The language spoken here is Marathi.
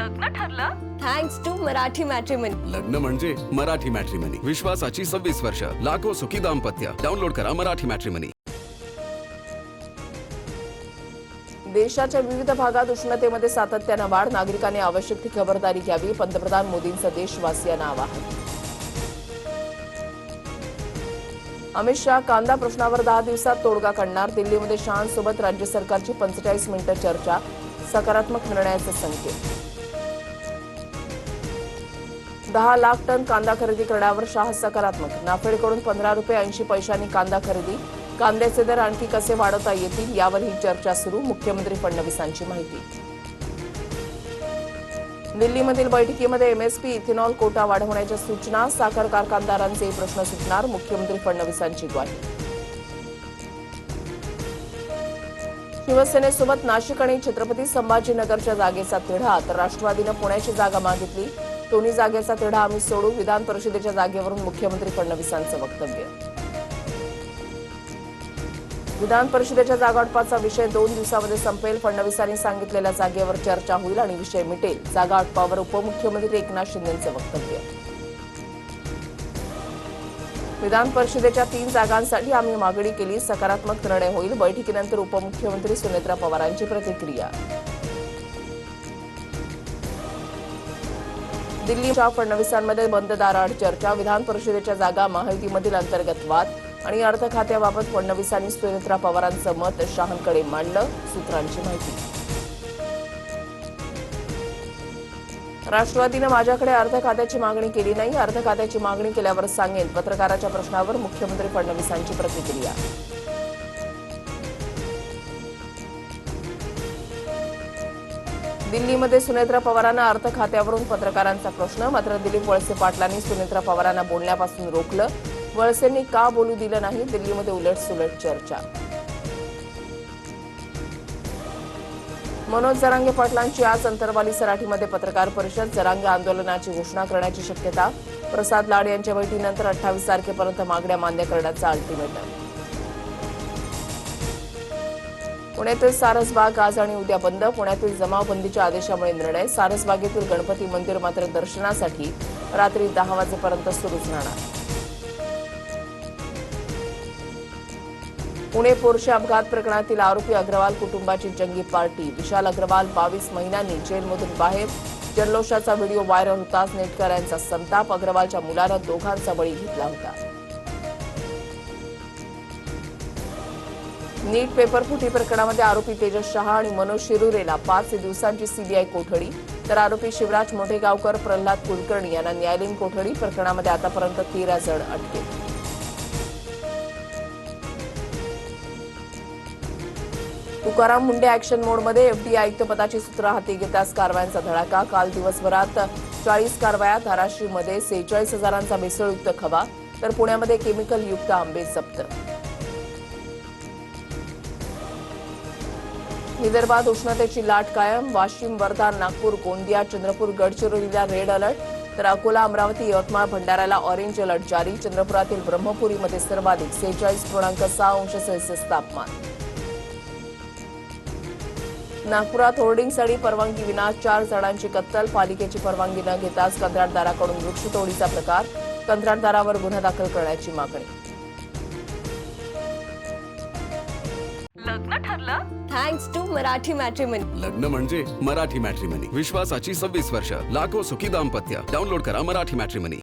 लग्न ठरलं? Thanks to Marathi matrimony. लग्न म्हणजे मराठी मॅट्रिमनी. विश्वासाची 26 वर्ष. लाखो सुखी दाम्पत्य. डाउनलोड करा मराठी मॅट्रिमनी. देशाच्या विविध भागात उष्णतेमध्ये सातत्यानं वाढ. नागरिकांनी आवश्यक ती खबरदारी घ्यावी. पंतप्रधान मोदींचं देशवासियांना आवाहन. अमित शहा कांदा प्रश्नावर 10 दिवसात तोडगा काढणार. दिल्लीमध्ये शहांसोबत राज्य सरकारची 45 मिनिटं चर्चा. सकारात्मक निर्णयाचे संकेत. 10 लाख टन कांदा खरेदी करण्यावर शाह सकारात्मक. नाफेडकडून 15 रुपये 80 पैशांनी कांदा खरेदी. कांद्याचे दर आणखी कसे वाढवता येतील यावर ही चर्चा सुरू. मुख्यमंत्री फडणवीसांची माहिती. दिल्लीमधील बैठकीमध्ये एमएसपी इथेनॉल कोटा वाढवण्याच्या सूचना. साखर कारखानदारांचे प्रश्न सुटणार. मुख्यमंत्री फडणवीसांची ग्वाही. शिवसेनेसोबत नाशिक आणि छत्रपती संभाजीनगरच्या जागेचा तिढा. तर राष्ट्रवादीनं पुण्याची जागा मागितली. दोन्ही जागेचा तिढा आम्ही सोडू. विधान परिषदेच्या जागेवरून मुख्यमंत्री फडणवीसांचं वक्तव्य. विधान परिषदेच्या जागावाटपाचा विषय 2 दिवसामध्ये संपेल. फडणवीसांनी सांगितलेल्या जागेवर चर्चा होईल आणि विषय मिटेल. जागावाटपावर उपमुख्यमंत्री एकनाथ शिंदेंचं वक्तव्य. विधान परिषदेच्या 3 जागांसाठी आम्ही मागणी केली. सकारात्मक निर्णय होईल. बैठकीनंतर उपमुख्यमंत्री सुनेत्रा पवारांची प्रतिक्रिया. दिल्लीच्या फडणवीसांमध्ये बंद दाराआड चर्चा. विधान परिषदेच्या जागा महायुतीमधील अंतर्गत वाद आणि अर्थ खात्याबाबत फडणवीसांनी सुनेत्रा पवारांचं मत शहांकडे मांडलं. सूत्रांची माहिती. राष्ट्रवादीनं माझ्याकडे अर्थ खात्याची मागणी केली नाही. अर्थ खात्याची मागणी केल्यावर सांगेन. पत्रकाराच्या प्रश्नावर मुख्यमंत्री फडणवीसांची प्रतिक्रिया. दिल्लीमध्ये सुनेत्रा पवारांना अर्थ खात्यावरून पत्रकारांचा प्रश्न. मात्र दिलीप वळसे पाटलांनी सुनेत्रा पवारांना बोलण्यापासून रोखलं. वळसेंनी का बोलू दिलं नाही. दिल्लीमध्ये उलटसुलट चर्चा. मनोज जरांगे पाटलांची आज अंतरवाली सराठीमध्ये पत्रकार परिषद. जरांगे आंदोलनाची घोषणा करण्याची शक्यता. प्रसाद लाड यांच्या भेटीनंतर 28 तारखेपर्यंत मागण्या मान्य करण्याचा अल्टिमेटम. पुण्यातील सारसबाग आज आणि उद्या बंद. पुण्यातील जमावबंदीच्या आदेशामुळे निर्णय. सारसबागेतील गणपती मंदिर मात्र दर्शनासाठी रात्री 10 वाजेपर्यंत सुरूच राहणार. पुणे पोर्शे अपघात प्रकरणातील आरोपी अग्रवाल कुटुंबाची जंगी पार्टी. विशाल अग्रवाल 22 महिन्यांनी जेलमधून बाहेर. जल्लोषाचा व्हिडिओ व्हायरल होताच नेटकऱ्यांचा संताप. अग्रवालच्या मुलानं दोघांचा बळी घेतला होता. नीट पेपरफुटी प्रकरणामध्ये आरोपी तेजस शहा आणि मनोज शिरुरेला 5 दिवसांची सीबीआय कोठडी. तर आरोपी शिवराज मोठेगावकर, प्रल्हाद कुलकर्णी यांना न्यायालयीन कोठडी. प्रकरणामध्ये आतापर्यंत 13 जण अटकेत. तुकाराम मुंडे ॲक्शन मोडमध्ये. एफडीए आयुक्तपदाची सूत्र हाती घेताच कारवायांचा धडाका. काल दिवसभरात 40 कारवाया. धाराशिवमध्ये 46,000चा भेसळयुक्त खवा. तर पुण्यामध्ये केमिकलयुक्त आंबे जप्त. विदर्भात उष्णतेची लाट कायम. वाशिम, वर्धा, नागपूर, गोंदिया, चंद्रपूर, गडचिरोलीला रेड अलर्ट. तर अकोला, अमरावती, यवतमाळ, भंडाऱ्याला ऑरेंज अलर्ट जारी. चंद्रपुरातील ब्रह्मपुरीमध्ये सर्वाधिक 46.6 अंश सेल्सिअस तापमान. नागपुरात होर्डिंगसाठी परवानगी विना 4 जणांची कत्तल. पालिकेची परवानगी न घेताच कंत्राटदाराकडून वृक्षतोडीचा प्रकार. कंत्राटदारावर गुन्हा दाखल करण्याची मागणी. लग्न ठरलं? Thanks to Marathi matrimony. लग्न म्हणजे मराठी मॅट्रिमनी. विश्वासाची 26 वर्ष. लाखो सुखी दाम्पत्य. डाउनलोड करा मराठी मॅट्रिमनी.